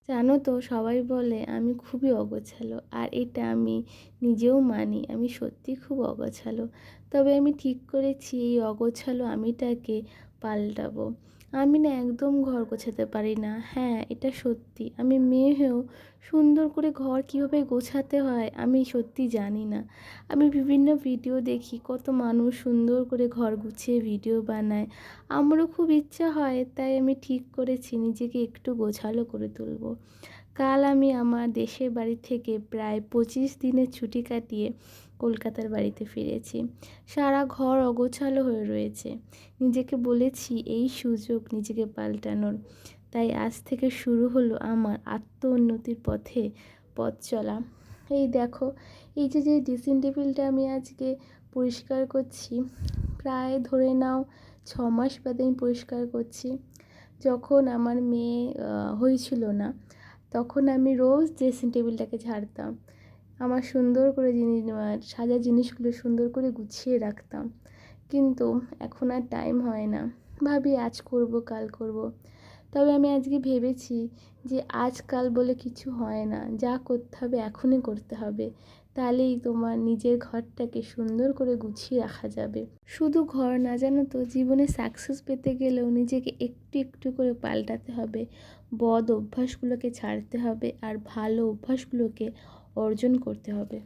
জানো তো, সবাই বলে আমি খুবই অগোছালো, আর এটা আমি নিজেও মানি। আমি সত্যি খুব অগোছালো। তবে আমি ঠিক করেছি এই অগোছালো আমিটাকে পাল্টাবো। আমি না একদম ঘর গোছাতে পারি না। হ্যাঁ, এটা সত্যি। আমি মেয়ে হয়েও সুন্দর করে ঘর কীভাবে গোছাতে হয় আমি সত্যি জানি না। আমি বিভিন্ন ভিডিও দেখি, কত মানুষ সুন্দর করে ঘর গুছিয়ে ভিডিও বানায়। আমারও খুব ইচ্ছা হয়, তাই আমি ঠিক করেছি নিজেকে একটু গোছালো করে তুলব। কাল আমি আমার দেশের বাড়ি থেকে প্রায় 25 দিনের ছুটি কাটিয়ে কলকাতার বাড়িতে ফিরেছি। সারা ঘর অগোছালো হয়ে রয়েছে। নিজেকে বলেছি এই সুযোগ নিজেকে পাল্টানোর। তাই আজ থেকে শুরু হলো আমার আত্ম উন্নতির পথে পথ চলা। এই দেখো, এই যে ড্রেসিং টেবিলটা আমি আজকে পরিষ্কার করছি, প্রায় ধরে নাও 6 মাস বাদে আমি পরিষ্কার করছি। যখন আমার মেয়ে হয়েছিল না, তখন আমি রোজ ড্রেসিং টেবিলটাকে ঝাড়তাম। আমার সুন্দর করে সাজার জিনিসগুলো সুন্দর করে গুছিয়ে রাখতাম। কিন্তু এখন আর টাইম হয় না। ভাবি আজ করব, কাল করব। তবে আমি আজকে ভেবেছি যে আজকাল বলে কিছু হয় না, যা করতে হবে এখনই করতে হবে। তাহলেই তোমার নিজের ঘরটাকে সুন্দর করে গুছিয়ে রাখা যাবে। শুধু ঘর না, জানো তো, জীবনে সাকসেস পেতে গেলেও নিজেকে একটু একটু করে পাল্টাতে হবে। বদ অভ্যাসগুলোকে ছাড়তে হবে আর ভালো অভ্যাসগুলোকে অর্জন করতে হবে।